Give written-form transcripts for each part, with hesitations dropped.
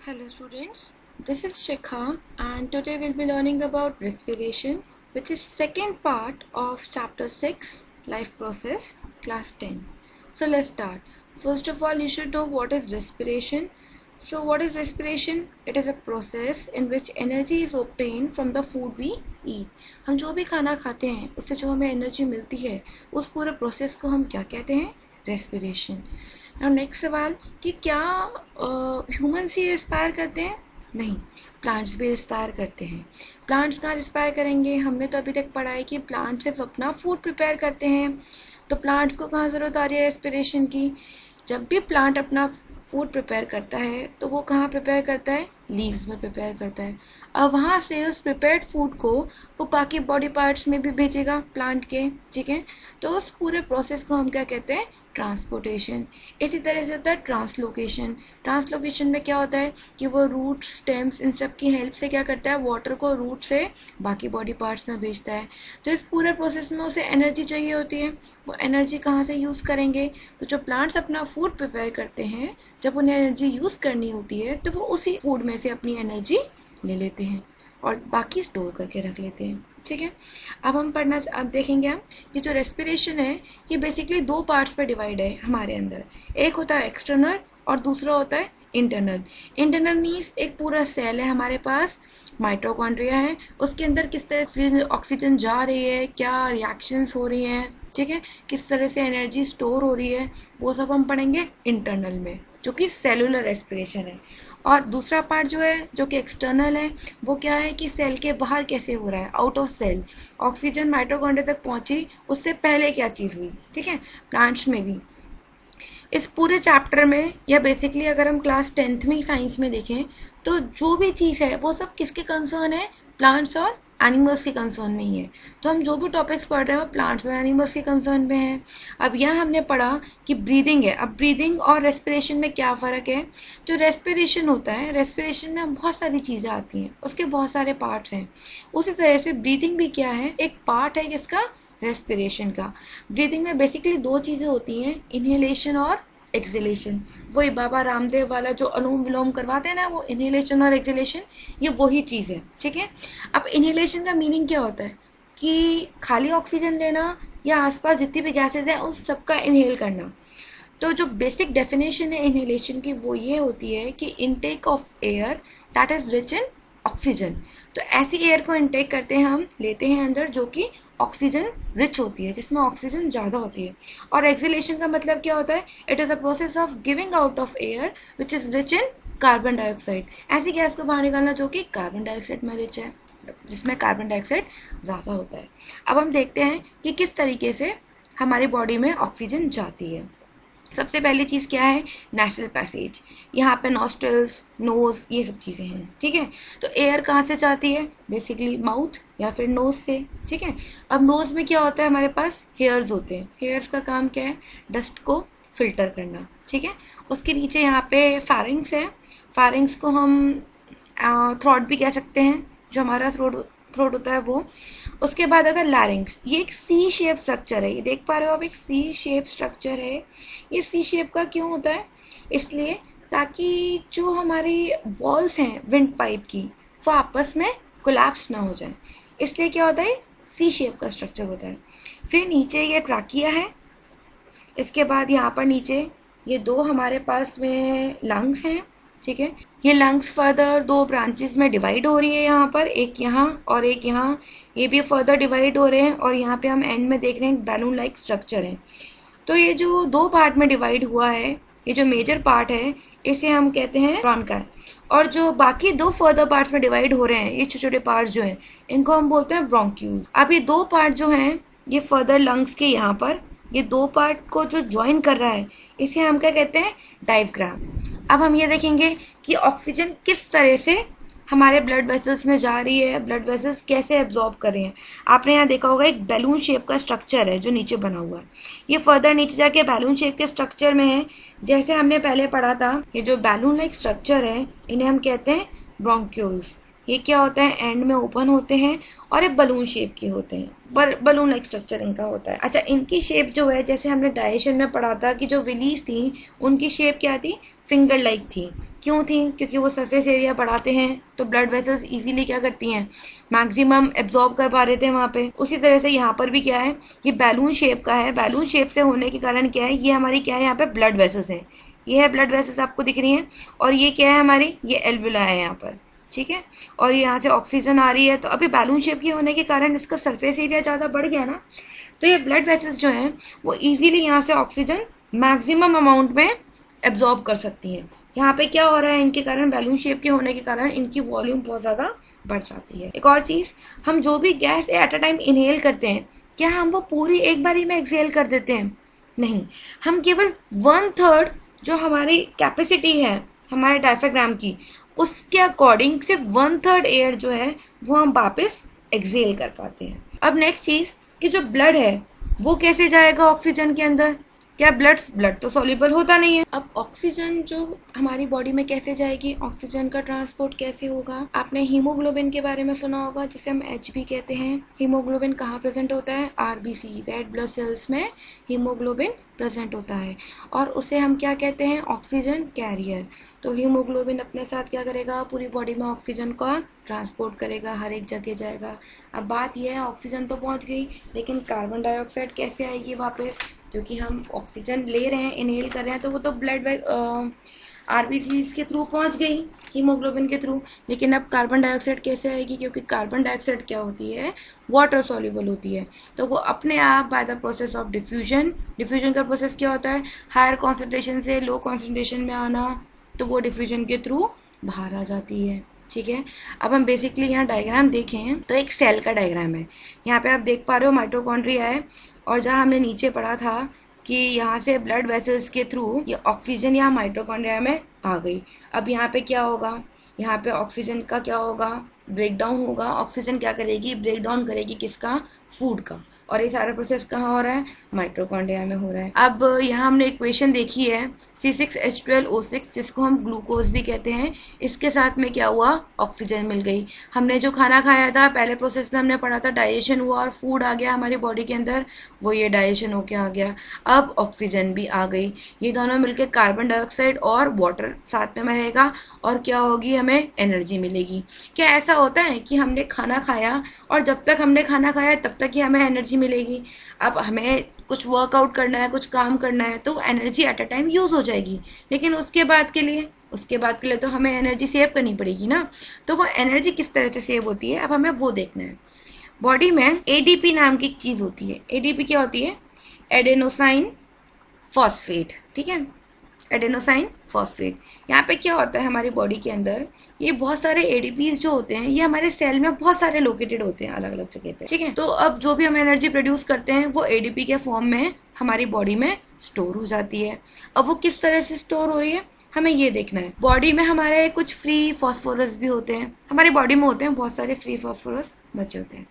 Hello students, this is Shikha and today we'll be learning about respiration, which is second part of chapter 6 life process class 10. So let's start. First of all, you should know what is respiration. So what is respiration? It is a process in which energy is obtained from the food we eat. हम जो भी खाना खाते हैं उससे जो हमें energy मिलती है उस पूरे प्रोसेस को हम क्या कहते हैं? रेस्पिरेशन. और नेक्स्ट सवाल कि क्या ह्यूमन्स ही रिस्पायर करते हैं? नहीं, प्लांट्स भी रिस्पायर करते हैं. प्लांट्स कहाँ रिस्पायर करेंगे? हमने तो अभी तक पढ़ा है कि प्लांट सिर्फ अपना फूड प्रिपेयर करते हैं. तो प्लांट्स को कहाँ ज़रूरत आ रही है रेस्पिरेशन की? जब भी प्लांट अपना फूड प्रिपेयर करता है तो वो कहाँ प्रिपेयर करता है? लीव्स में प्रिपेयर करता है. अब वहाँ से उस प्रिपेयर्ड फूड को वो बाकी बॉडी पार्ट्स में भी भेजेगा प्लांट के. ठीक है, तो उस पूरे प्रोसेस को हम क्या कहते हैं? ट्रांसपोर्टेशन. इसी तरह से होता है ट्रांसलोकेशन. ट्रांसलोकेशन में क्या होता है कि वो रूट स्टेम्स इन सब की हेल्प से क्या करता है? वाटर को रूट से बाकी बॉडी पार्ट्स में भेजता है. तो इस पूरे प्रोसेस में उसे एनर्जी चाहिए होती है. वो एनर्जी कहाँ से यूज़ करेंगे? तो जो प्लांट्स अपना फूड प्रिपेयर करते हैं, जब उन्हें एनर्जी यूज़ करनी होती है तो वो उसी फूड में से अपनी एनर्जी ले लेते हैं और बाकी स्टोर करके रख लेते हैं. ठीक है, अब देखेंगे हम कि जो रेस्पिरेशन है ये बेसिकली दो पार्ट्स पे डिवाइड है हमारे अंदर. एक होता है एक्सटर्नल और दूसरा होता है इंटरनल. इंटरनल मीन्स एक पूरा सेल है हमारे पास, माइटोकॉन्ड्रिया है, उसके अंदर किस तरह से ऑक्सीजन जा रही है, क्या रिएक्शंस हो रही हैं, ठीक है, किस तरह से एनर्जी स्टोर हो रही है, वो सब हम पढ़ेंगे इंटरनल में, जो कि सेलुलर रेस्पिरेशन है. और दूसरा पार्ट जो है जो कि एक्सटर्नल है वो क्या है कि सेल के बाहर कैसे हो रहा है, out of cell. Oxygen mitochondria तक पहुंची, उससे पहले क्या चीज़ हुई. ठीक है, प्लांट्स में भी. इस पूरे चैप्टर में या बेसिकली अगर हम क्लास 10th में साइंस में देखें तो जो भी चीज़ है वो सब किसके कंसर्न है? प्लांट्स और एनिमल्स के कंसर्न में ही है. तो हम जो भी टॉपिक्स पढ़ रहे हैं वो प्लांट्स और एनिमल्स के कंसर्न में हैं. अब यहाँ हमने पढ़ा कि ब्रीदिंग है. अब ब्रीदिंग और रेस्पिरेशन में क्या फ़र्क है? जो रेस्पिरेशन होता है, रेस्पिरेशन में बहुत सारी चीज़ें आती हैं, उसके बहुत सारे पार्ट्स हैं. उसी तरह से ब्रीदिंग भी क्या है? एक पार्ट है किसका? रेस्पिरेशन का. ब्रीदिंग में बेसिकली दो चीज़ें होती हैं, इनहेलेशन और एक्सहेलेशन. वही बाबा रामदेव वाला जो अनुलोम विलोम करवाते हैं ना, वो इनहेलेशन और एक्सहेलेशन, ये वही चीज़ है. ठीक है, अब इनहेलेशन का मीनिंग क्या होता है कि खाली ऑक्सीजन लेना या आसपास जितनी भी गैसेज हैं उस सबका इनहेल करना. तो जो बेसिक डेफिनेशन है इनहेलेशन की वो ये होती है कि intake of air that is rich in oxygen. तो ऐसी एयर को इनटेक करते हैं, हम लेते हैं अंदर, जो कि ऑक्सीजन रिच होती है, जिसमें ऑक्सीजन ज़्यादा होती है. और एक्सहेलेशन का मतलब क्या होता है? It is a process of giving out of air which is rich in carbon dioxide. ऐसी गैस को बाहर निकालना जो कि कार्बन डाइऑक्साइड में रिच है, जिसमें कार्बन डाइऑक्साइड ज़्यादा होता है. अब हम देखते हैं कि किस तरीके से हमारी बॉडी में ऑक्सीजन जाती है. सबसे पहली चीज़ क्या है? National passage. यहाँ पे नॉस्ट्रल्स, नोज़, ये सब चीज़ें हैं. ठीक है, तो एयर कहाँ से जाती है? बेसिकली माउथ या फिर नोज़ से. ठीक है, अब नोज़ में क्या होता है? हमारे पास हेयर्स होते हैं. हेयर्स का काम क्या है? डस्ट को फिल्टर करना. ठीक है, उसके नीचे यहाँ पे फैरिंग्स है. फैरिंग्स को हम थ्रोट भी कह सकते हैं, जो हमारा थ्रोट होता है वो. उसके बाद आता है लैरिंग्स. ये एक सी शेप स्ट्रक्चर है, ये देख पा रहे हो आप, एक सी शेप स्ट्रक्चर है. ये सी शेप का क्यों होता है? इसलिए ताकि जो हमारी वॉल्स हैं विंड पाइप की वो आपस में कोलैप्स ना हो जाए, इसलिए क्या होता है? सी शेप का स्ट्रक्चर होता है. फिर नीचे ये ट्रैकिया है. इसके बाद यहाँ पर नीचे ये दो हमारे पास में लंग्स हैं. ठीक है, ये लंग्स फर्दर दो ब्रांचेस में डिवाइड हो रही है, यहाँ पर एक यहाँ और एक यहाँ. ये भी फर्दर डिवाइड हो रहे हैं और यहाँ पे हम एंड में देख रहे हैं बैलून लाइक स्ट्रक्चर है. तो ये जो दो पार्ट में डिवाइड हुआ है, ये जो मेजर पार्ट है इसे हम कहते हैं ब्रोंकाई. और जो बाकी दो फर्दर पार्ट्स में डिवाइड हो रहे हैं, ये छोटे छोटे पार्ट्स जो हैं, इनको हम बोलते हैं ब्रोंक्यूल्स. अब ये दो पार्ट जो हैं ये फर्दर लंग्स के यहाँ पर, ये दो पार्ट को जो ज्वाइन कर रहा है इसे हम क्या कहते हैं? डायफ्राम. अब हम ये देखेंगे कि ऑक्सीजन किस तरह से हमारे ब्लड वेसल्स में जा रही है, ब्लड वेसल्स कैसे एब्जॉर्ब कर रहे हैं. आपने यहाँ देखा होगा एक बैलून शेप का स्ट्रक्चर है जो नीचे बना हुआ है. ये फर्दर नीचे जाके बैलून शेप के स्ट्रक्चर में है. जैसे हमने पहले पढ़ा था, ये जो बैलून लाइक स्ट्रक्चर है इन्हें हम कहते हैं ब्रोंक्यूल्स. ये क्या होता है? एंड में ओपन होते हैं और एक बलून शेप के होते हैं. बलून लाइक स्ट्रक्चर इनका होता है। अच्छा, इनकी शेप जो है, जैसे हमने डाइजेशन में पढ़ा था कि जो विलीज थी उनकी शेप क्या थी, फिंगर लाइक थी। क्यों थी? क्योंकि वो सरफेस एरिया बढ़ाते हैं तो ब्लड वेसल्स इजीली क्या करती हैं, मैक्सिमम एब्जॉर्ब कर पा रहे थे वहाँ पे। उसी तरह से यहाँ पर भी क्या है, ये बैलून शेप का है। बैलून शेप से होने के कारण क्या है, ये हमारी क्या है, यहाँ पे ब्लड वेसल्स हैं। ये है ब्लड वेसल्स आपको दिख रही हैं, और ये क्या है हमारी, ये एल्वुला है यहाँ पर, ठीक है। और यहाँ से ऑक्सीजन आ रही है। तो अभी बैलून शेप की होने के कारण इसका सरफेस एरिया ज़्यादा बढ़ गया ना, तो ये ब्लड वेसल्स जो हैं वो इजीली यहाँ से ऑक्सीजन मैक्सिमम अमाउंट में एब्जॉर्ब कर सकती हैं। यहाँ पे क्या हो रहा है, इनके कारण, बैलून शेप के होने के कारण इनकी वॉल्यूम बहुत ज़्यादा बढ़ जाती है। एक और चीज़, हम जो भी gas at a time inhale करते हैं, क्या हम वो पूरी एक बारी में एक्सहेल कर देते हैं? नहीं, हम केवल 1/3 जो हमारी कैपेसिटी है हमारे डायफ्राम की, उसके अकॉर्डिंग सिर्फ 1/3 एयर जो है वो हम वापस एक्सहेल कर पाते हैं। अब नेक्स्ट चीज़ कि जो ब्लड है वो कैसे जाएगा ऑक्सीजन के अंदर? क्या ब्लड तो सॉल्युबल होता नहीं है। अब ऑक्सीजन जो हमारी बॉडी में कैसे जाएगी, ऑक्सीजन का ट्रांसपोर्ट कैसे होगा? आपने हीमोग्लोबिन के बारे में सुना होगा, जिसे हम एच भी कहते हैं। हीमोग्लोबिन कहाँ प्रेजेंट होता है? आरबीसी, रेड ब्लड सेल्स में हीमोग्लोबिन प्रेजेंट होता है, और उसे हम क्या कहते हैं, ऑक्सीजन कैरियर। तो हीमोग्लोबिन अपने साथ क्या करेगा, पूरी बॉडी में ऑक्सीजन का ट्रांसपोर्ट करेगा, हर एक जगह जाएगा। अब बात यह है, ऑक्सीजन तो पहुंच गई, लेकिन कार्बन डाइऑक्साइड कैसे आएगी वापस? क्योंकि हम ऑक्सीजन ले रहे हैं, इनहेल कर रहे हैं, तो वो तो ब्लड आरबीसीज के थ्रू पहुंच गई, हीमोग्लोबिन के थ्रू। लेकिन अब कार्बन डाइऑक्साइड कैसे आएगी? क्योंकि कार्बन डाइऑक्साइड क्या होती है, वाटर सॉल्युबल होती है। तो वो अपने आप by the process of diffusion का प्रोसेस क्या होता है, हायर कॉन्सेंट्रेशन से लो कॉन्सेंट्रेशन में आना, तो वो डिफ्यूजन के थ्रू बाहर आ जाती है, ठीक है। अब हम बेसिकली यहाँ डायग्राम देखें तो एक सेल का डायग्राम है। यहाँ पे आप देख पा रहे हो माइटोकॉन्ड्रिया है, और जहाँ हमने नीचे पढ़ा था कि यहाँ से ब्लड वेसल्स के थ्रू ये ऑक्सीजन यहाँ माइटोकॉन्ड्रिया में आ गई। अब यहाँ पे क्या होगा, यहाँ पे ऑक्सीजन का क्या होगा, ब्रेक डाउन होगा। ऑक्सीजन क्या करेगी, ब्रेक डाउन करेगी किसका, फूड का। और ये सारा प्रोसेस कहाँ हो रहा है, माइटोकॉन्ड्रिया में हो रहा है। अब यहाँ हमने इक्वेशन देखी है C6H12O6, जिसको हम ग्लूकोज भी कहते हैं। इसके साथ में क्या हुआ, ऑक्सीजन मिल गई। हमने जो खाना खाया था पहले प्रोसेस में हमने पढ़ा था, डाइजेशन हुआ और फूड आ गया हमारी बॉडी के अंदर, वो ये डाइजेशन होके आ गया। अब ऑक्सीजन भी आ गई, ये दोनों मिलकर कार्बन डाइऑक्साइड और वाटर साथ में रहेगा, और क्या होगी, हमें एनर्जी मिलेगी। क्या ऐसा होता है कि हमने खाना खाया और जब तक हमने खाना खाया तब तक ही हमें एनर्जी मिलेगी? अब हमें कुछ वर्कआउट करना है, कुछ काम करना है, तो energy at a time use हो जाएगी, लेकिन उसके बाद के लिए तो हमें एनर्जी सेव करनी पड़ेगी ना। तो वो एनर्जी किस तरह से सेव होती है, अब हमें वो देखना है। बॉडी में एडीपी नाम की एक चीज़ होती है। एडीपी क्या होती है, एडेनोसाइन फॉस्फेट, ठीक है, एडेनोसाइन फॉस्फेट। यहाँ पे क्या होता है हमारी बॉडी के अंदर, ये बहुत सारे एडीपीज जो होते हैं ये हमारे सेल में बहुत सारे लोकेटेड होते हैं अलग अलग जगह पे, ठीक है। तो अब जो भी हम एनर्जी प्रोड्यूस करते हैं वो एडीपी के फॉर्म में हमारी बॉडी में स्टोर हो जाती है। अब वो किस तरह से स्टोर हो रही है, हमें ये देखना है। बॉडी में हमारे कुछ फ्री फॉस्फोरस भी होते हैं, हमारी बॉडी में होते हैं बहुत सारे फ्री फॉस्फोरस बचे होते हैं।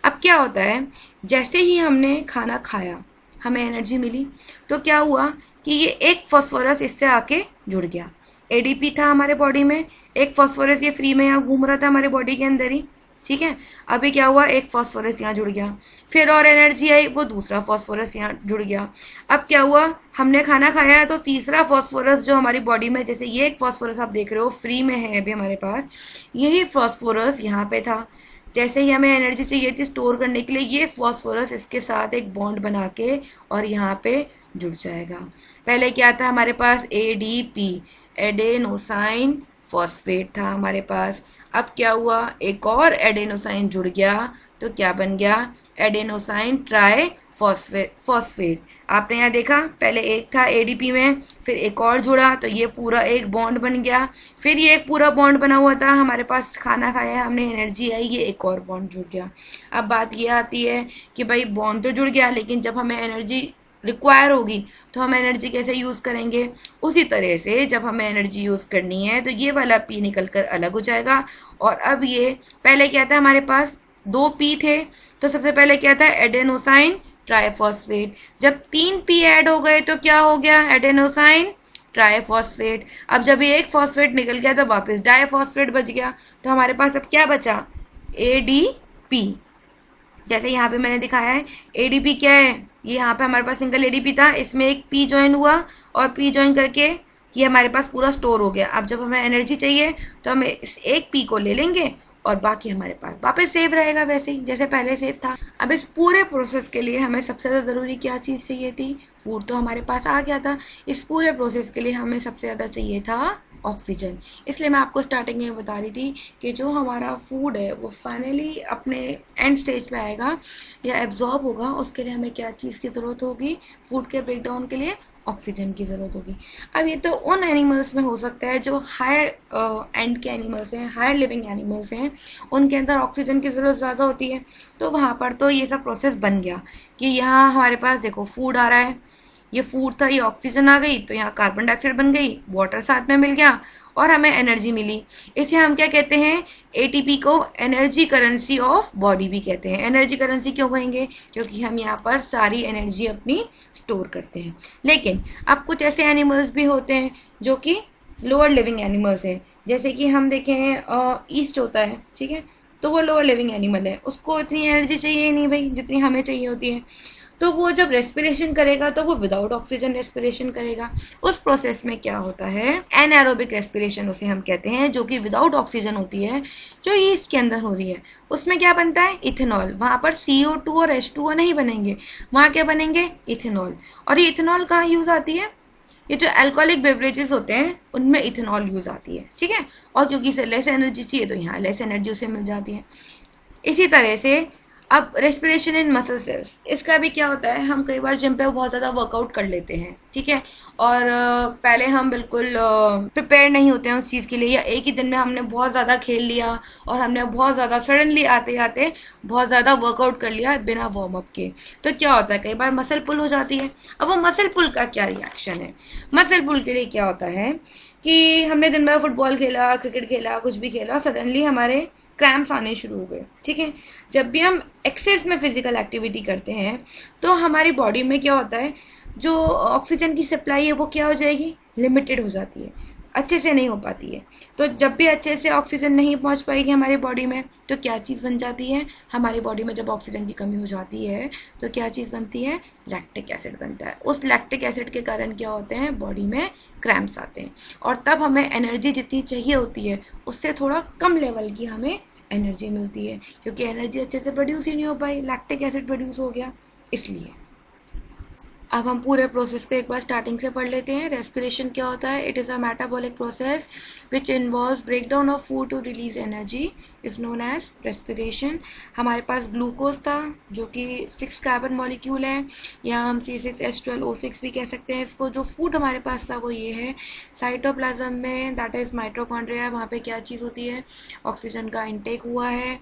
अब क्या होता है, जैसे ही हमने खाना खाया हमें एनर्जी मिली, तो क्या हुआ कि ये एक फॉस्फोरस इससे आके जुड़ गया। एडीपी था हमारे बॉडी में, एक फॉस्फोरस ये फ्री में यहाँ घूम रहा था हमारे बॉडी के अंदर ही, ठीक है। अभी क्या हुआ, एक फॉस्फोरस यहाँ जुड़ गया, फिर और एनर्जी आई, वो दूसरा फॉस्फोरस यहाँ जुड़ गया। अब क्या हुआ, हमने खाना खाया तो तीसरा फॉस्फोरस जो हमारी बॉडी में, जैसे ये एक फॉस्फोरस आप देख रहे हो फ्री में है अभी हमारे पास, यही फॉस्फोरस यहाँ पे था। जैसे ही हमें एनर्जी चाहिए थी स्टोर करने के लिए, ये फॉस्फोरस इसके साथ एक बॉन्ड बना के और यहाँ पे जुड़ जाएगा। पहले क्या था हमारे पास, एडीपी, एडेनोसाइन फॉस्फेट था हमारे पास। अब क्या हुआ, एक और एडेनोसाइन जुड़ गया, तो क्या बन गया, एडेनोसाइन ट्राई फॉस्फेट। आपने यहाँ देखा, पहले एक था एडीपी में, फिर एक और जुड़ा, तो ये पूरा एक बॉन्ड बन गया। फिर ये एक पूरा बॉन्ड बना हुआ था, हमारे पास खाना खाया, हमने एनर्जी आई, ये एक और बॉन्ड जुड़ गया। अब बात ये आती है कि भाई बॉन्ड तो जुड़ गया, लेकिन जब हमें एनर्जी रिक्वायर होगी तो हम एनर्जी कैसे यूज़ करेंगे? उसी तरह से जब हमें एनर्जी यूज़ करनी है तो ये वाला पी निकल कर अलग हो जाएगा। और अब ये पहले क्या था, हमारे पास 2 पी थे, तो सबसे पहले क्या था, एडेनोसाइन ट्राइफॉस्फेट। जब 3 पी ऐड हो गए तो क्या हो गया, एडेनोसाइन ट्राइफॉस्फेट। अब जब ये एक फॉस्फेट निकल गया तो वापस डाइफॉस्फेट बच गया, तो हमारे पास अब क्या बचा, एडीपी। जैसे यहाँ पे मैंने दिखाया है एडीपी क्या है, ये यहाँ पे हमारे पास सिंगल एडीपी था, इसमें एक पी ज्वाइन हुआ और पी ज्वाइन करके ये हमारे पास पूरा स्टोर हो गया। अब जब हमें एनर्जी चाहिए तो हम इस एक पी को ले लेंगे और बाकी हमारे पास वापस सेव रहेगा वैसे ही जैसे पहले सेव था। अब इस पूरे प्रोसेस के लिए हमें सबसे ज़्यादा ज़रूरी क्या चीज़ चाहिए थी, फूड तो हमारे पास आ गया था। इस पूरे प्रोसेस के लिए हमें सबसे ज़्यादा चाहिए था ऑक्सीजन। इसलिए मैं आपको स्टार्टिंग में बता रही थी कि जो हमारा फूड है वो फाइनली अपने एंड स्टेज पे आएगा या एब्जॉर्ब होगा, उसके लिए हमें क्या चीज़ की ज़रूरत होगी, फूड के ब्रेकडाउन के लिए ऑक्सीजन की ज़रूरत होगी। अब ये तो उन एनिमल्स में हो सकता है जो हायर एंड के एनिमल्स हैं, हायर लिविंग एनिमल्स हैं, उनके अंदर ऑक्सीजन की ज़रूरत ज़्यादा होती है। तो वहाँ पर तो ये सब प्रोसेस बन गया कि यहाँ हमारे पास देखो फूड आ रहा है, ये फूड था, ये ऑक्सीजन आ गई तो यहाँ कार्बन डाइऑक्साइड बन गई, वाटर साथ में मिल गया और हमें एनर्जी मिली। इसे हम क्या कहते हैं, एटीपी को एनर्जी करेंसी ऑफ बॉडी भी कहते हैं। एनर्जी करेंसी क्यों कहेंगे, क्योंकि हम यहाँ पर सारी एनर्जी अपनी स्टोर करते हैं। लेकिन अब कुछ ऐसे एनिमल्स भी होते हैं जो कि लोअर लिविंग एनिमल्स हैं, जैसे कि हम देखें ईस्ट होता है, ठीक है, तो वो लोअर लिविंग एनिमल है, उसको इतनी एनर्जी चाहिए ही नहीं भाई जितनी हमें चाहिए होती है। तो वो जब रेस्पिरेशन करेगा तो वो विदाउट ऑक्सीजन रेस्पिरेशन करेगा। उस प्रोसेस में क्या होता है, एनएरोबिक रेस्पिरेशन उसे हम कहते हैं, जो कि विदाउट ऑक्सीजन होती है, जो ईस्ट के अंदर हो रही है। उसमें क्या बनता है, इथेनॉल। वहाँ पर CO2 और H2O नहीं बनेंगे, वहाँ क्या बनेंगे, इथेनॉल। और ये इथेनॉल कहाँ यूज आती है, ये जो अल्कोहलिक बेवरेजेस होते हैं उनमें इथेनॉल यूज आती है, ठीक है। और क्योंकि इसे लेस एनर्जी चाहिए तो यहाँ लेस एनर्जी उसे मिल जाती है। इसी तरह से अब रेस्पिरेशन इन मसल सेल्स, इसका भी क्या होता है, हम कई बार जिम पे बहुत ज़्यादा वर्कआउट कर लेते हैं, ठीक है, और पहले हम बिल्कुल प्रिपेयर नहीं होते हैं उस चीज़ के लिए, या एक ही दिन में हमने बहुत ज़्यादा खेल लिया और हमने बहुत ज़्यादा सडनली आते आते बहुत ज़्यादा वर्कआउट कर लिया बिना वार्म अप के। तो क्या होता है, कई बार मसल पुल हो जाती है। अब वो मसल पुल का क्या रिएक्शन है, मसल पुल के लिए क्या होता है कि हमने दिन भर फुटबॉल खेला, क्रिकेट खेला, कुछ भी खेला, सडनली हमारे क्रैम्प्स आने शुरू हो गए, ठीक है। जब भी हम एक्सेस में फिजिकल एक्टिविटी करते हैं तो हमारी बॉडी में क्या होता है, जो ऑक्सीजन की सप्लाई है वो क्या हो जाएगी, लिमिटेड हो जाती है, अच्छे से नहीं हो पाती है। तो जब भी अच्छे से ऑक्सीजन नहीं पहुंच पाएगी हमारी बॉडी में तो क्या चीज़ बन जाती है, हमारी बॉडी में जब ऑक्सीजन की कमी हो जाती है तो क्या चीज़ बनती है, लैक्टिक एसिड बनता है। उस लैक्टिक एसिड के कारण क्या होते हैं, बॉडी में क्रैम्प्स आते हैं और तब हमें एनर्जी जितनी चाहिए होती है उससे थोड़ा कम लेवल की हमें एनर्जी मिलती है, क्योंकि एनर्जी अच्छे से प्रोड्यूस ही नहीं हो पाई, लैक्टिक एसिड प्रोड्यूस हो गया इसलिए। अब हम पूरे प्रोसेस को एक बार स्टार्टिंग से पढ़ लेते हैं। रेस्पिरेशन क्या होता है, it is a metabolic process which involves breakdown of food to release energy is known as respiration. हमारे पास ग्लूकोज था जो कि 6 कार्बन मॉलिक्यूल है, या हम C6H12O6 भी कह सकते हैं इसको। जो फूड हमारे पास था वो ये है, साइटोप्लाज्म में दैट इज़ माइटोकॉन्ड्रिया, वहाँ पे क्या चीज़ होती है, ऑक्सीजन का इनटेक हुआ है।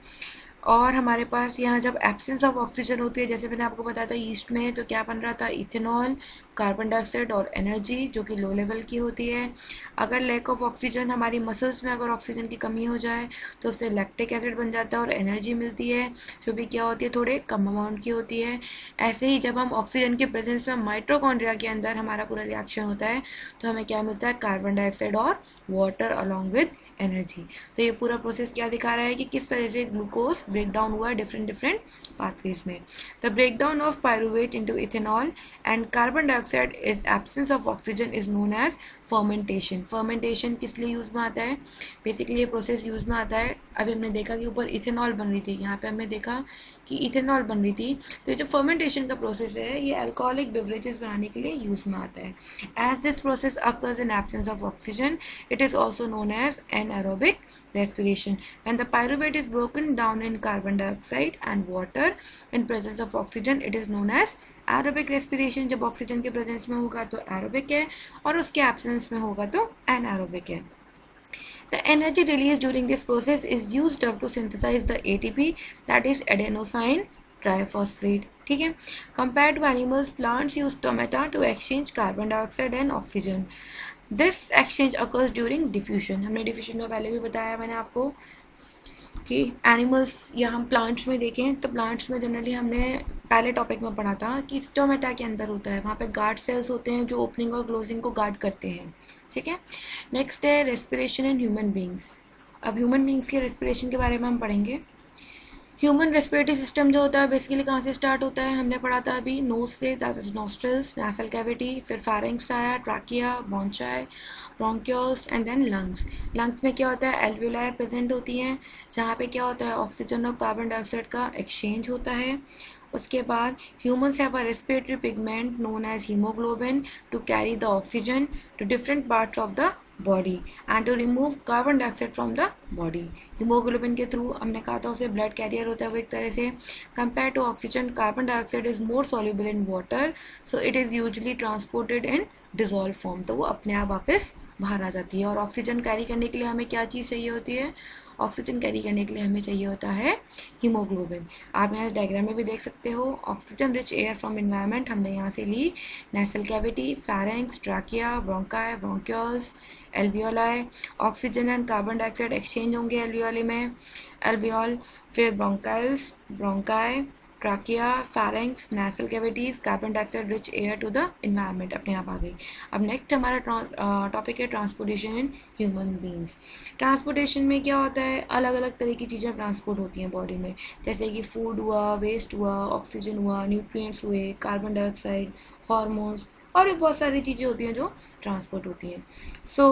और हमारे पास यहाँ जब एब्सेंस ऑफ ऑक्सीजन होती है, जैसे मैंने आपको बताया था ईस्ट में, तो क्या बन रहा था, इथेनॉल, कार्बन डाइऑक्साइड और एनर्जी जो कि लो लेवल की होती है। अगर लैक ऑफ ऑक्सीजन, हमारी मसल्स में अगर ऑक्सीजन की कमी हो जाए तो उससे लैक्टिक एसिड बन जाता है और एनर्जी मिलती है जो भी क्या होती है, थोड़े कम अमाउंट की होती है। ऐसे ही जब हम ऑक्सीजन के प्रेजेंस में माइटोकॉन्ड्रिया के अंदर हमारा पूरा रिएक्शन होता है तो हमें क्या मिलता है, कार्बन डाइऑक्साइड और वाटर अलॉन्ग विद एनर्जी। तो ये पूरा प्रोसेस क्या दिखा रहा है कि किस तरह से ग्लूकोज ब्रेकडाउन हुआ है डिफरेंट पाथवेज में। The breakdown of pyruvate into ethanol and carbon dioxide is absence of oxygen is known as fermentation. Fermentation किस लिए यूज में आता है, बेसिकली ये प्रोसेस यूज में आता है, अभी हमने देखा कि ऊपर इथेनॉल बन रही थी, यहाँ पे हमने देखा कि इथेनॉल बन रही थी। तो ये जो फर्मेंटेशन का प्रोसेस है ये अल्कोहलिक बेवरेजेस बनाने के लिए यूज में आता है। As this process occurs in absence of oxygen it is also known as anaerobic respiration. When the pyruvate is broken down in carbon dioxide and water in presence of oxygen, it is known as aerobic respiration. जब oxygen के presence में होगा तो aerobic है और उसके absence में होगा तो एनारोबिक है। The energy released during this process is used up to synthesize the ATP, that is adenosine triphosphate. ठीक है, compared to animals, plants use stomata to exchange carbon dioxide and oxygen. This exchange occurs during diffusion. हमने diffusion में पहले भी बताया मैंने आपको कि एनिमल्स या हम प्लांट्स में देखें तो प्लांट्स में जनरली हमने पहले टॉपिक में पढ़ा था कि स्टोमेटा के अंदर होता है, वहाँ पे गार्ड सेल्स होते हैं जो ओपनिंग और क्लोजिंग को गार्ड करते हैं, ठीक है। नेक्स्ट है रेस्पिरेशन इन ह्यूमन बींग्स। अब ह्यूमन बींग्स के रेस्पिरेशन के बारे में हम पढ़ेंगे। ह्यूमन रेस्पिरेटरी सिस्टम जो होता है बेसिकली कहाँ से स्टार्ट होता है, हमने पढ़ा था अभी, नोज से, that is nostrils, nasal cavity, फिर फेरिंक्स आया, trachea, bronchi, bronchioles and then lungs. Lungs में क्या होता है, एल्वियोलाई प्रेजेंट होती हैं, जहाँ पे क्या होता है, ऑक्सीजन और कार्बन डाइऑक्साइड का एक्सचेंज होता है। उसके बाद humans have a respiratory pigment known as hemoglobin to carry the oxygen to different parts of the body and to remove carbon dioxide from the body. Hemoglobin के through हमने कहा था उसे ब्लड कैरियर होता है वो एक तरह से। Compare to oxygen, carbon dioxide is more soluble in water, so it is usually transported in dissolve form, तो वो अपने आप वापस बाहर आ जाती है। और ऑक्सीजन कैरी करने के लिए हमें क्या चीज़ चाहिए होती है, ऑक्सीजन कैरी करने के लिए हमें चाहिए होता है हीमोग्लोबिन। आप यहाँ डायग्राम में भी देख सकते हो, oxygen rich air from environment हमने यहाँ से ली, nasal cavity, pharynx, trachea, bronchi, bronchioles, alveoli. Oxygen and carbon dioxide exchange होंगे एल्वियोली में, एल्वियोल, फिर bronchioles, bronchi, trachea, pharynx, nasal cavities, carbon dioxide rich air to the environment, अपने आप आ गई। अब नेक्स्ट हमारा टॉपिक है transportation in human beings. Transportation में क्या होता है, अलग अलग तरह की चीज़ें ट्रांसपोर्ट होती हैं बॉडी में, जैसे कि फूड हुआ, वेस्ट हुआ, ऑक्सीजन हुआ, न्यूट्रिएंट्स हुए, कार्बन डाइऑक्साइड, हार्मोन्स, और भी बहुत सारी चीज़ें होती हैं जो ट्रांसपोर्ट होती हैं। So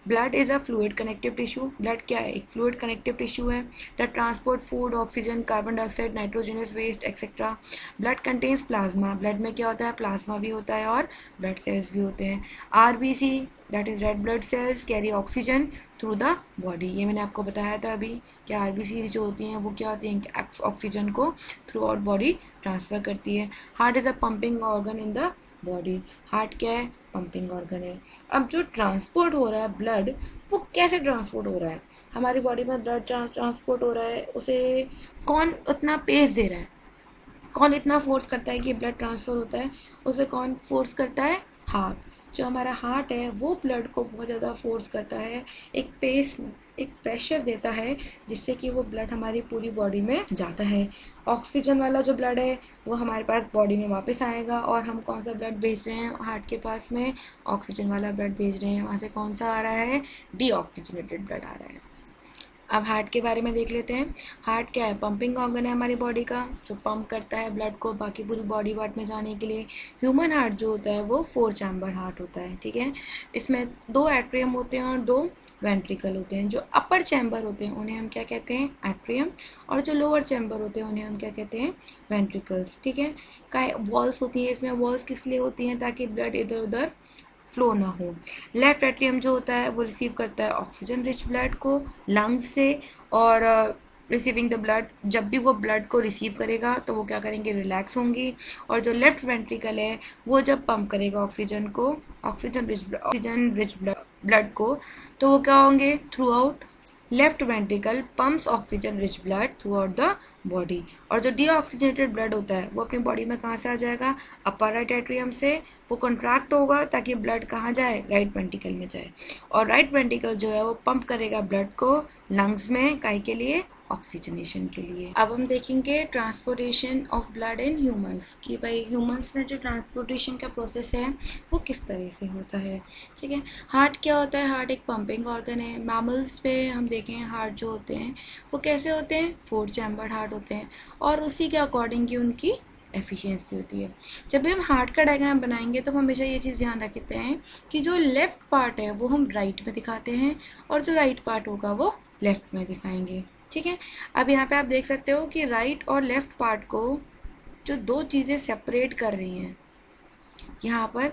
blood is a fluid connective tissue. Blood क्या है, एक फ्लूइड कनेक्टिव टिश्यू है that transport food, oxygen, carbon dioxide, nitrogenous waste etcetera. Blood contains plasma, blood में क्या होता है, प्लाज्मा भी होता है और ब्लड सेल्स भी होते हैं। RBC that is red blood cells carry oxygen through the body, ये मैंने आपको बताया था अभी कि आरबीसी जो होती हैं वो क्या होती हैं, ऑक्सीजन को थ्रू आउट बॉडी ट्रांसफ़र करती है। Heart is a pumping organ in the body, heart क्या है, पंपिंग ऑर्गन है। अब जो ट्रांसपोर्ट हो रहा है ब्लड, वो कैसे ट्रांसपोर्ट हो रहा है, हमारी बॉडी में ब्लड ट्रांसपोर्ट हो रहा है, उसे कौन उतना पेस दे रहा है, कौन इतना फोर्स करता है कि ब्लड ट्रांसफ़र होता है, उसे कौन फोर्स करता है, हार्ट। जो हमारा हार्ट है वो ब्लड को बहुत ज़्यादा फोर्स करता है, एक पेस, एक प्रेशर देता है जिससे कि वो ब्लड हमारी पूरी बॉडी में जाता है। ऑक्सीजन वाला जो ब्लड है वो हमारे पास बॉडी में वापस आएगा, और हम कौन सा ब्लड भेज रहे हैं हार्ट के पास में, ऑक्सीजन वाला ब्लड भेज रहे हैं, वहाँ से कौन सा आ रहा है, डीऑक्सीजनेटेड ब्लड आ रहा है। अब हार्ट के बारे में देख लेते हैं। हार्ट क्या है, पंपिंग ऑर्गन है हमारी बॉडी का, जो पंप करता है ब्लड को बाकी पूरी बॉडी पार्ट में जाने के लिए। ह्यूमन हार्ट जो होता है वो 4 चैम्बर हार्ट होता है, ठीक है। इसमें 2 एट्रियम होते हैं और 2 वेंट्रिकल होते हैं। जो अपर चैम्बर होते हैं उन्हें हम क्या कहते हैं, एट्रियम, और जो लोअर चैम्बर होते हैं उन्हें हम क्या कहते हैं, वेंट्रिकल्स, ठीक है। वॉल्स होती है इसमें, वॉल्स किस लिए होती हैं, ताकि ब्लड इधर उधर फ्लो ना हो। लेफ्ट एट्रियम जो होता है वो रिसीव करता है ऑक्सीजन रिच ब्लड को लंग्स से, और रिसीविंग द ब्लड, जब भी वो ब्लड को रिसीव करेगा तो वो क्या करेंगे, रिलैक्स होंगी। और जो लेफ्ट वेंट्रिकल है वो जब पंप करेगा ऑक्सीजन को, ऑक्सीजन रिच ब्लड को, तो वो क्या होंगे, through out left ventricle pumps oxygen rich blood through out the body. और जो डीऑक्सीजनेटेड ब्लड होता है वो अपनी बॉडी में कहाँ से आ जाएगा, अपर राइट एट्रियम से, वो कॉन्ट्रैक्ट होगा ताकि ब्लड कहाँ जाए, राइट वेंट्रिकल में जाए। और राइट वेंट्रिकल जो है वो पंप करेगा ब्लड को लंग्स में, काहे के लिए, ऑक्सीजनेशन के लिए। अब हम देखेंगे transportation of blood in humans, कि भाई ह्यूमंस में जो ट्रांसपोर्टेशन का प्रोसेस है वो किस तरह से होता है, ठीक है। हार्ट क्या होता है, हार्ट एक पंपिंग ऑर्गन है। मैमल्स पे हम देखें हार्ट जो होते हैं वो कैसे होते हैं, 4 चैम्बर हार्ट होते हैं, और उसी के अकॉर्डिंग की उनकी एफिशिएंसी होती है। जब भी हम हार्ट का डायग्राम बनाएंगे तो हमेशा ये चीज़ ध्यान रखते हैं कि जो लेफ़्ट पार्ट है वो हम राइट में दिखाते हैं, और जो राइट पार्ट होगा वो लेफ़्ट में दिखाएंगे, ठीक है। अब यहाँ पे आप देख सकते हो कि राइट और लेफ़्ट पार्ट को जो 2 चीज़ें सेपरेट कर रही हैं, यहाँ पर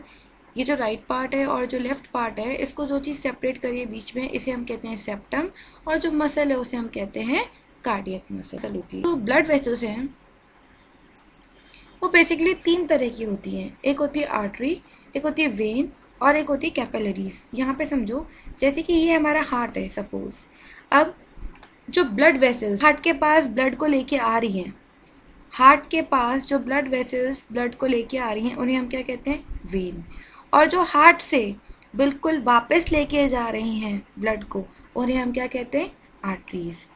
ये जो राइट पार्ट है और जो लेफ़्ट पार्ट है, इसको 2 चीज़ सेपरेट करिए बीच में, इसे हम कहते हैं सेप्टम, और जो मसल है उसे हम कहते हैं कार्डियक मसल होती है। तो ब्लड वेसल्स हैं वो बेसिकली 3 तरह की होती हैं, एक होती है आर्टरी, एक होती है वेन, और एक होती है कैपिलरीज। यहाँ पे समझो जैसे कि ये हमारा हार्ट है सपोज, अब जो ब्लड वेसल्स हार्ट के पास ब्लड को लेके आ रही हैं, हार्ट के पास जो ब्लड वेसल्स ब्लड को लेके आ रही हैं उन्हें हम क्या कहते हैं, वेन। और जो हार्ट से बिल्कुल वापस लेके जा रही हैं ब्लड को, उन्हें हम क्या कहते हैं, आर्टरीज।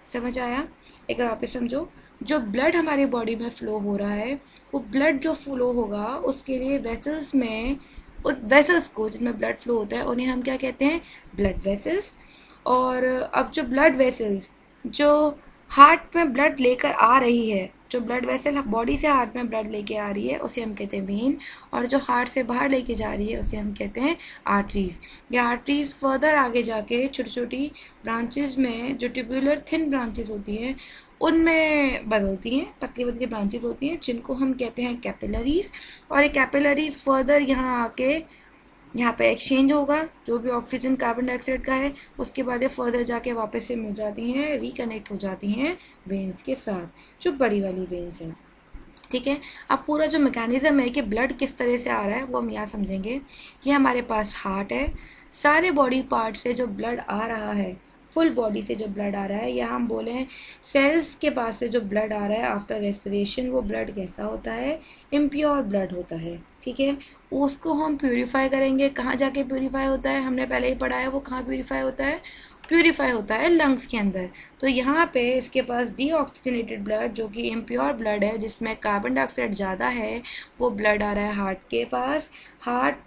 समझ आया, एक बार वापस समझो, जो ब्लड हमारी बॉडी में फ्लो हो रहा है, वो ब्लड जो फ्लो होगा उसके लिए वेसल्स में, उस वेसल्स को जिनमें ब्लड फ्लो होता है उन्हें हम क्या कहते हैं, ब्लड वेसल्स। और अब जो ब्लड वेसल्स जो हार्ट में ब्लड लेकर आ रही है, जो ब्लड वेसल बॉडी से हार्ट में ब्लड लेके आ रही है उसे हम कहते हैं वेन, और जो हार्ट से बाहर लेके जा रही है उसे हम कहते हैं आर्टरीज। ये आर्टरीज फर्दर आगे जाके छोटी छोटी ब्रांचेस में, जो ट्यूबुलर थिन ब्रांचेस होती हैं उनमें बदलती हैं, पतली पतली ब्रांचेस होती हैं जिनको हम कहते हैं कैपिलरीज। और ये कैपिलरीज फर्दर यहाँ आके यहाँ पे एक्सचेंज होगा, जो भी ऑक्सीजन कार्बन डाइऑक्साइड का है, उसके बाद ये फर्दर जाके वापस से मिल जाती हैं, रिकनेक्ट हो जाती हैं वेन्स के साथ, जो बड़ी वाली वेन्स हैं। ठीक है, अब पूरा जो मैकेनिज्म है कि ब्लड किस तरह से आ रहा है वो हम यहाँ समझेंगे। ये हमारे पास हार्ट है, सारे बॉडी पार्ट से जो ब्लड आ रहा है, फुल बॉडी से जो ब्लड आ रहा है, या हम बोले सेल्स के पास से जो ब्लड आ रहा है आफ्टर रेस्पिरेशन, वो ब्लड कैसा होता है, इम्प्योर ब्लड होता है। ठीक है, उसको हम प्यूरिफाई करेंगे। कहाँ जाके प्यूरिफाई होता है, हमने पहले ही पढ़ा है, वो कहाँ प्यूरिफाई होता है, प्यूरिफाई होता है लंग्स के अंदर। तो यहाँ पे इसके पास डीऑक्सीजनेटेड ब्लड, जो कि इम्प्योर ब्लड है जिसमें कार्बन डाइऑक्साइड ज़्यादा है, वो ब्लड आ रहा है हार्ट के पास। हार्ट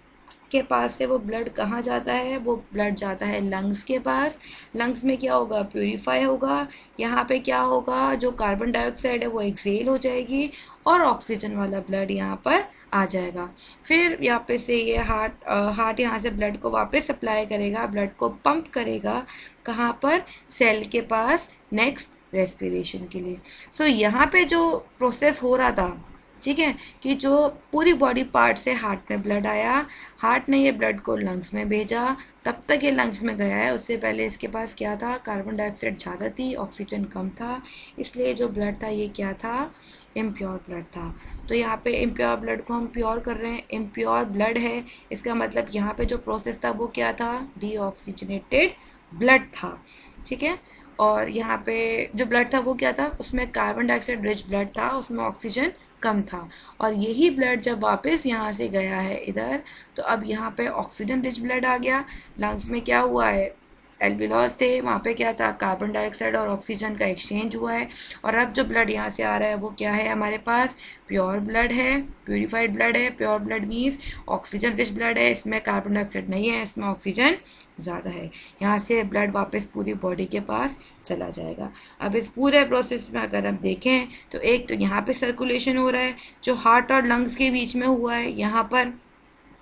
के पास से वो ब्लड कहाँ जाता है, वो ब्लड जाता है लंग्स के पास। लंग्स में क्या होगा, प्यूरिफाई होगा। यहाँ पे क्या होगा, जो कार्बन डाइऑक्साइड है वो एक्सेल हो जाएगी और ऑक्सीजन वाला ब्लड यहाँ पर आ जाएगा। फिर यहाँ पे से ये हार्ट यहाँ से ब्लड को वापस सप्लाई करेगा, ब्लड को पंप करेगा कहाँ पर, सेल के पास, नेक्स्ट रेस्पिरेशन के लिए। सो यहाँ पे जो प्रोसेस हो रहा था, ठीक है, कि जो पूरी बॉडी पार्ट से हार्ट में ब्लड आया, हार्ट ने ये ब्लड को लंग्स में भेजा, तब तक ये लंग्स में गया है। उससे पहले इसके पास क्या था, कार्बन डाइऑक्साइड ज़्यादा थी, ऑक्सीजन कम था, इसलिए जो ब्लड था ये क्या था, इम्प्योर ब्लड था। तो यहाँ पे इम्प्योर ब्लड को हम प्योर कर रहे हैं, इम्प्योर ब्लड है, इसका मतलब यहाँ पे जो प्रोसेस था वो क्या था, डीऑक्सीजनेटेड ब्लड था। ठीक है, और यहाँ पे जो ब्लड था वो क्या था, उसमें कार्बन डाइऑक्साइड रिच ब्लड था, उसमें ऑक्सीजन कम था। और यही ब्लड जब वापस यहाँ से गया है इधर, तो अब यहाँ पे ऑक्सीजन रिच ब्लड आ गया। लंग्स में क्या हुआ है, एल्वियोलस थे, वहाँ पे क्या था, कार्बन डाइऑक्साइड और ऑक्सीजन का एक्सचेंज हुआ है। और अब जो ब्लड यहाँ से आ रहा है वो क्या है, हमारे पास प्योर ब्लड है, प्यूरिफाइड ब्लड है। Pure blood means oxygen rich blood है, इसमें कार्बन डाइऑक्साइड नहीं है, इसमें ऑक्सीजन ज़्यादा है। यहाँ से ब्लड वापस पूरी बॉडी के पास चला जाएगा। अब इस पूरे प्रोसेस में अगर हम देखें तो एक तो यहाँ पे सर्कुलेशन हो रहा है जो हार्ट और लंग्स के बीच में हुआ है, यहाँ पर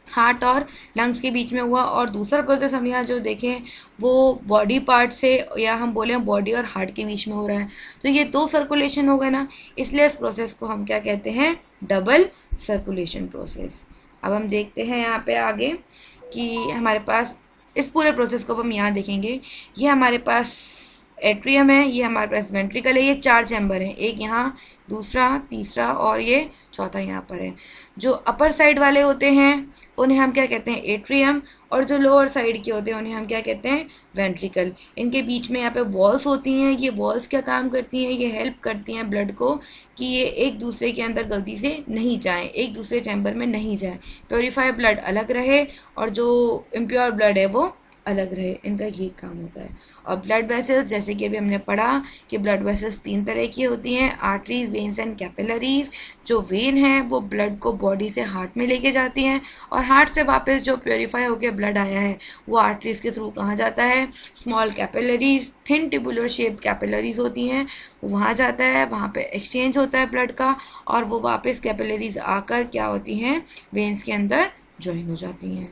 हार्ट और लंग्स के बीच में हुआ। और दूसरा प्रोसेस हम यहाँ जो देखें वो बॉडी पार्ट से, या हम बोले बॉडी और हार्ट के बीच में हो रहा है। तो ये दो सर्कुलेशन हो गए ना, इसलिए इस प्रोसेस को हम क्या कहते हैं, डबल सर्कुलेशन प्रोसेस। अब हम देखते हैं यहाँ पे आगे कि हमारे पास इस पूरे प्रोसेस को हम यहाँ देखेंगे। ये हमारे पास एट्रियम है, ये हमारे पास वेंट्रिकल है, ये 4 चैम्बर हैं, एक यहाँ, दूसरा, तीसरा और ये चौथा यहाँ पर है। जो अपर साइड वाले होते हैं उन्हें हम क्या कहते हैं, एट्रियम, और जो लोअर साइड के होते हैं उन्हें हम क्या कहते हैं, वेंट्रिकल। इनके बीच में यहाँ पे वॉल्स होती हैं। ये वॉल्स क्या काम करती हैं, ये हेल्प करती हैं ब्लड को कि ये एक दूसरे के अंदर गलती से नहीं जाएं, एक दूसरे चैम्बर में नहीं जाएं, प्योरीफाई ब्लड अलग रहे और जो इम्प्योर ब्लड है वो अलग रहे, इनका ये काम होता है। और ब्लड वेसल्स, जैसे कि अभी हमने पढ़ा कि ब्लड वेसल्स 3 तरह की होती हैं, आर्टरीज, वेन्स एंड कैपिलरीज। जो वेन है वो ब्लड को बॉडी से हार्ट में लेके जाती हैं, और हार्ट से वापस जो प्योरीफाई होकर ब्लड आया है वो आर्टरीज के थ्रू कहाँ जाता है, small capillaries, thin tubular shape capillaries होती हैं, वहाँ जाता है, वहाँ पे एक्सचेंज होता है ब्लड का, और वो वापस कैपिलरीज आकर क्या होती हैं, वेन्स के अंदर ज्वाइन हो जाती हैं।